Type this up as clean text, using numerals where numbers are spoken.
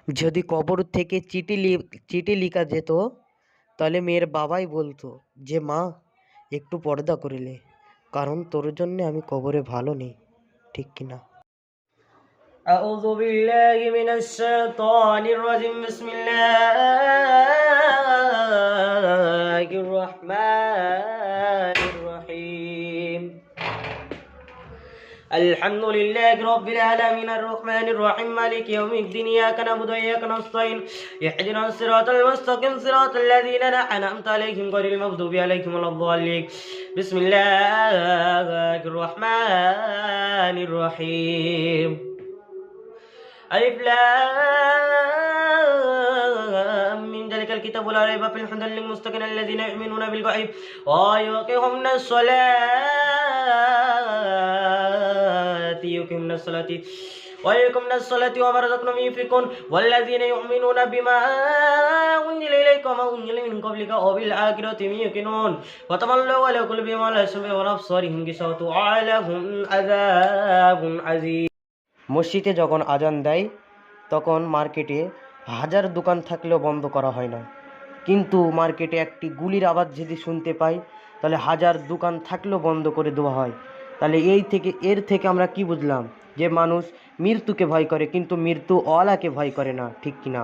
যদি কবর থেকে চিঠি লিখা যেত, তাহলে মেয়ের বাবাই বলতো যে মা একটু পর্দা করিলে, কারণ তোর জন্য আমি কবরে ভালো নেই। ঠিক কিনা? أعوذ بالله من الشيطان الرجيم بسم الله الرحمن الرحيم الحمد لله رب العالمين الرحمن الرحيم مالك يوم الدين إياك نعبد وإياك نستعين اهدنا الصراط المستقيم صراط الذين أنعمت عليهم غير المغضوب عليهم ولا الضالين بسم الله الرحمن الرحيم ألف لام من ذلك الكتاب لا ريب فيه هدى للمتقين الذين يؤمنون بالغيب ويقيمون الصلاة وما رزقناهم ينفقون والذين يؤمنون بما أنزل إليك وما أنزل من قبلك وبالآخرة هم يوقنون وتولوا على قلوبهم وعلى سمعهم وأبصارهم غشاوة ولهم عذاب عظيم। মসজিদে যখন আজান দেয় তখন মার্কেটে হাজার দোকান থাকলেও বন্ধ করা হয় না, কিন্তু মার্কেটে একটি গুলির আওয়াজ যদি শুনতে পাই তাহলে হাজার দোকান থাকলেও বন্ধ করে দেওয়া হয়। তাহলে এর থেকে আমরা কি বুঝলাম? যে মানুষ মৃত্যুকে ভয় করে কিন্তু মৃত্যু ওয়ালাকে ভয় করে না। ঠিক কিনা?